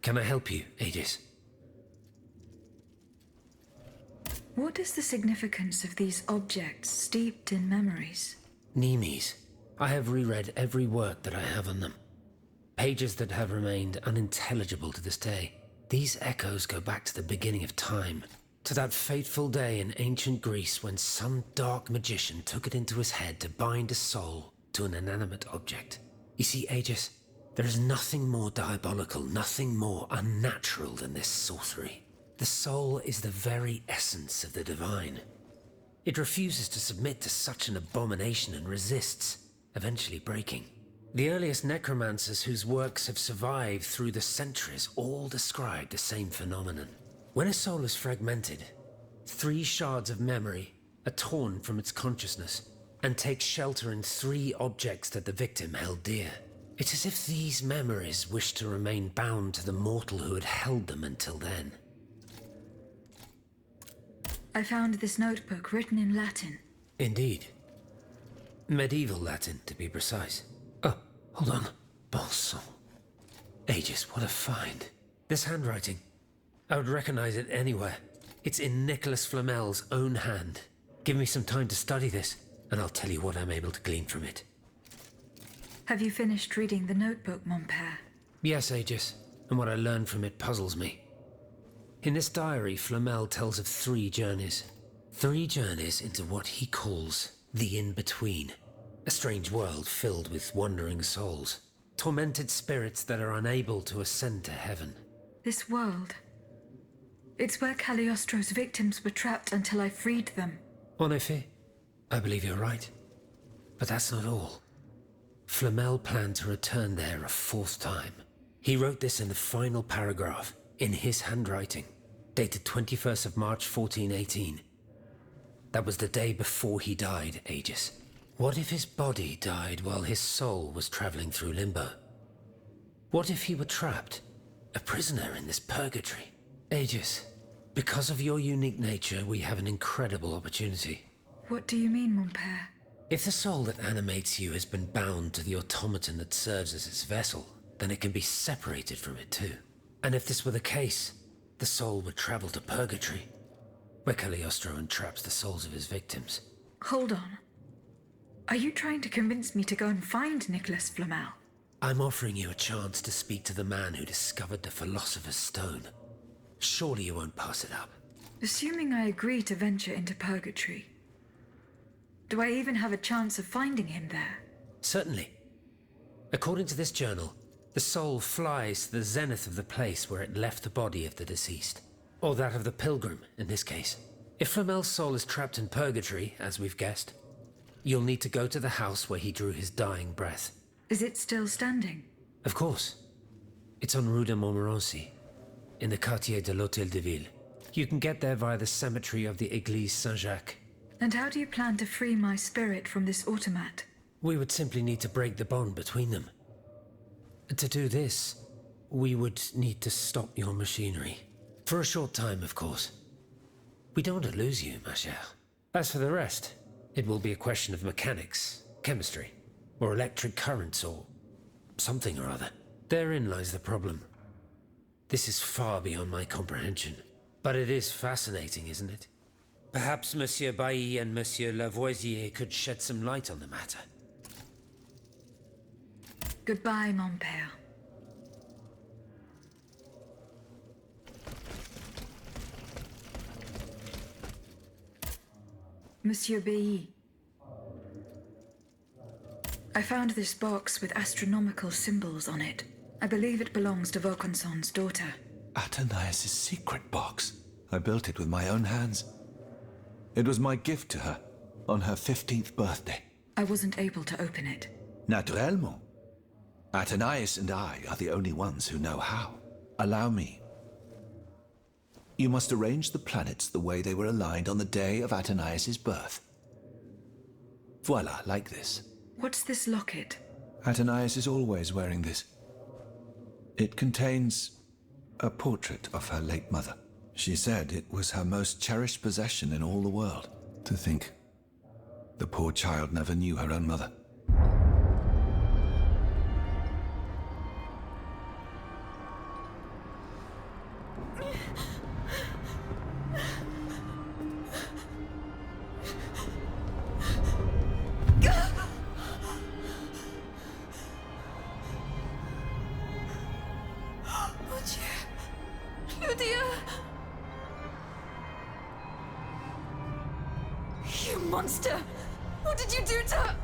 Can I help you, Aegis? What is the significance of these objects steeped in memories? Nemes. I have reread every work that I have on them. Pages that have remained unintelligible to this day. These echoes go back to the beginning of time, to that fateful day in ancient Greece when some dark magician took it into his head to bind a soul to an inanimate object. You see, Aegis, there is nothing more diabolical, nothing more unnatural than this sorcery. The soul is the very essence of the divine. It refuses to submit to such an abomination and resists, eventually breaking. The earliest necromancers whose works have survived through the centuries all describe the same phenomenon. When a soul is fragmented, 3 shards of memory are torn from its consciousness and take shelter in 3 objects that the victim held dear. It's as if these memories wished to remain bound to the mortal who had held them until then. I found this notebook written in Latin. Indeed. Medieval Latin, to be precise. Oh, hold on. Bon sang. Aegis, what a find. This handwriting. I would recognize it anywhere. It's in Nicolas Flamel's own hand. Give me some time to study this, and I'll tell you what I'm able to glean from it. Have you finished reading the notebook, mon père? Yes, Aegis, and what I learned from it puzzles me. In this diary, Flamel tells of 3 journeys. 3 journeys into what he calls the in-between. A strange world filled with wandering souls. Tormented spirits that are unable to ascend to heaven. This world. It's where Cagliostro's victims were trapped until I freed them. En effet, I believe you're right. But that's not all. Flamel planned to return there a 4th time. He wrote this in the final paragraph, in his handwriting, dated 21st of March 1418. That was the day before he died, Aegis. What if his body died while his soul was traveling through limbo? What if he were trapped, a prisoner in this purgatory? Aegis, because of your unique nature, we have an incredible opportunity. What do you mean, mon père? If the soul that animates you has been bound to the automaton that serves as its vessel, then it can be separated from it too. And if this were the case, the soul would travel to purgatory, where Cagliostro entraps the souls of his victims. Hold on. Are you trying to convince me to go and find Nicolas Flamel? I'm offering you a chance to speak to the man who discovered the Philosopher's Stone. Surely you won't pass it up. Assuming I agree to venture into purgatory, do I even have a chance of finding him there? Certainly. According to this journal, the soul flies to the zenith of the place where it left the body of the deceased. Or that of the pilgrim, in this case. If Flamel's soul is trapped in purgatory, as we've guessed, you'll need to go to the house where he drew his dying breath. Is it still standing? Of course. It's on Rue de Montmorency, in the Quartier de l'Hôtel de Ville. You can get there via the cemetery of the Église Saint-Jacques. And how do you plan to free my spirit from this automat? We would simply need to break the bond between them. To do this, we would need to stop your machinery. For a short time, of course. We don't want to lose you, ma chère. As for the rest, it will be a question of mechanics, chemistry, or electric currents, or something or other. Therein lies the problem. This is far beyond my comprehension. But it is fascinating, isn't it? Perhaps Monsieur Bailly and Monsieur Lavoisier could shed some light on the matter. Goodbye, mon père. Monsieur Bailly. I found this box with astronomical symbols on it. I believe it belongs to Vaucanson's daughter. Athenais' secret box. I built it with my own hands. It was my gift to her on her 15th birthday. I wasn't able to open it. Naturellement. Athenais and I are the only ones who know how. Allow me. You must arrange the planets the way they were aligned on the day of Athenais' birth. Voila, like this. What's this locket? Athenais is always wearing this. It contains a portrait of her late mother. She said it was her most cherished possession in all the world. To think, the poor child never knew her own mother. Dieu. Lydia! You monster! What did you do to her?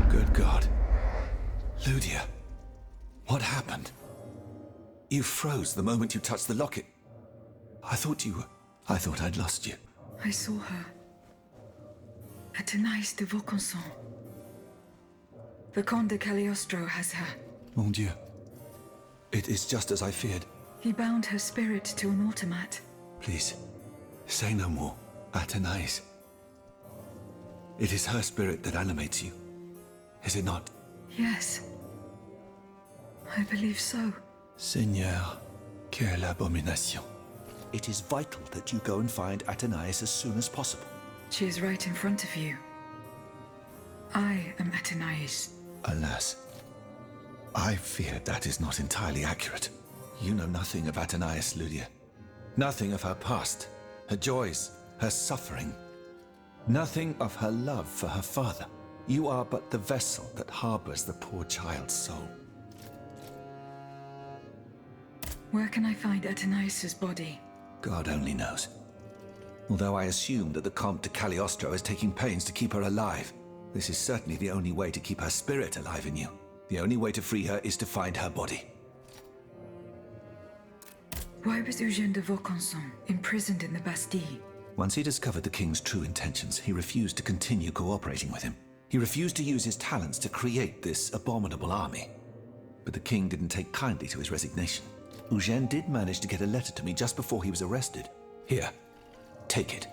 Good God. Lydia, what happened? You froze the moment you touched the locket. I thought I'd lost you. I saw her. Athénaïs de Vaucanson. The Comte de Cagliostro has her. Mon Dieu. It is just as I feared. He bound her spirit to an automat. Please, say no more. Athénaïs. It is her spirit that animates you. Is it not? Yes. I believe so. Seigneur, quelle abomination. It is vital that you go and find Athénaïs as soon as possible. She is right in front of you. I am Athénaïs. Alas, I fear that is not entirely accurate. You know nothing of Athénaïs, Lydia. Nothing of her past, her joys, her suffering. Nothing of her love for her father. You are but the vessel that harbors the poor child's soul. Where can I find Athénaïs's body? God only knows. Although I assume that the Comte de Cagliostro is taking pains to keep her alive, this is certainly the only way to keep her spirit alive in you. The only way to free her is to find her body. Why was Eugène de Vaucanson imprisoned in the Bastille? Once he discovered the king's true intentions, he refused to continue cooperating with him. He refused to use his talents to create this abominable army. But the king didn't take kindly to his resignation. Eugène did manage to get a letter to me just before he was arrested. Here, take it.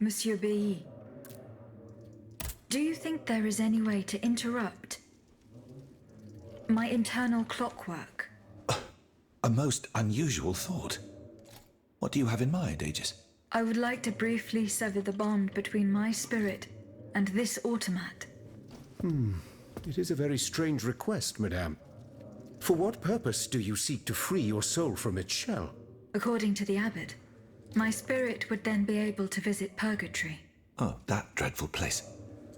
Monsieur Bailly, do you think there is any way to interrupt my internal clockwork? A most unusual thought. What do you have in mind, Aegis? I would like to briefly sever the bond between my spirit and this automat. It is a very strange request, madame. For what purpose do you seek to free your soul from its shell? According to the abbot, my spirit would then be able to visit purgatory. Oh, that dreadful place.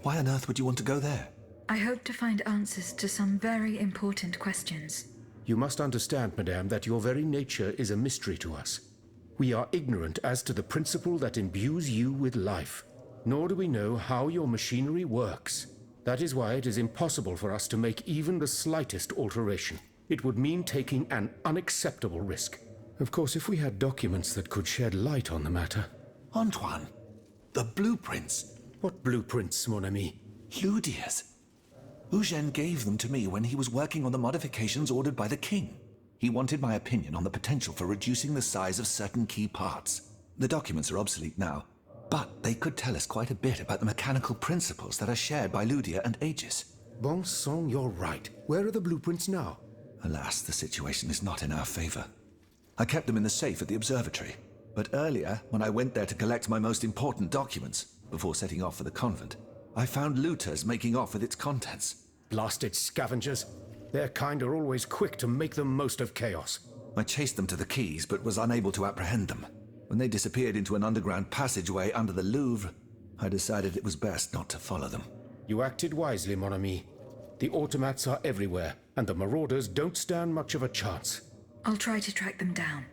Why on earth would you want to go there? I hope to find answers to some very important questions. You must understand, madame, that your very nature is a mystery to us. We are ignorant as to the principle that imbues you with life, nor do we know how your machinery works. That is why it is impossible for us to make even the slightest alteration. It would mean taking an unacceptable risk. Of course, if we had documents that could shed light on the matter. Antoine, the blueprints. What blueprints, mon ami? Lydia's. Eugène gave them to me when he was working on the modifications ordered by the king. He wanted my opinion on the potential for reducing the size of certain key parts. The documents are obsolete now, but they could tell us quite a bit about the mechanical principles that are shared by Lydia and Aegis. Bon sang, you're right. Where are the blueprints now? Alas, the situation is not in our favor. I kept them in the safe at the observatory, but earlier, when I went there to collect my most important documents, before setting off for the convent, I found looters making off with its contents. Blasted scavengers. Their kind are always quick to make the most of chaos. I chased them to the keys, but was unable to apprehend them. When they disappeared into an underground passageway under the Louvre, I decided it was best not to follow them. You acted wisely, mon ami. The automats are everywhere, and the marauders don't stand much of a chance. I'll try to track them down.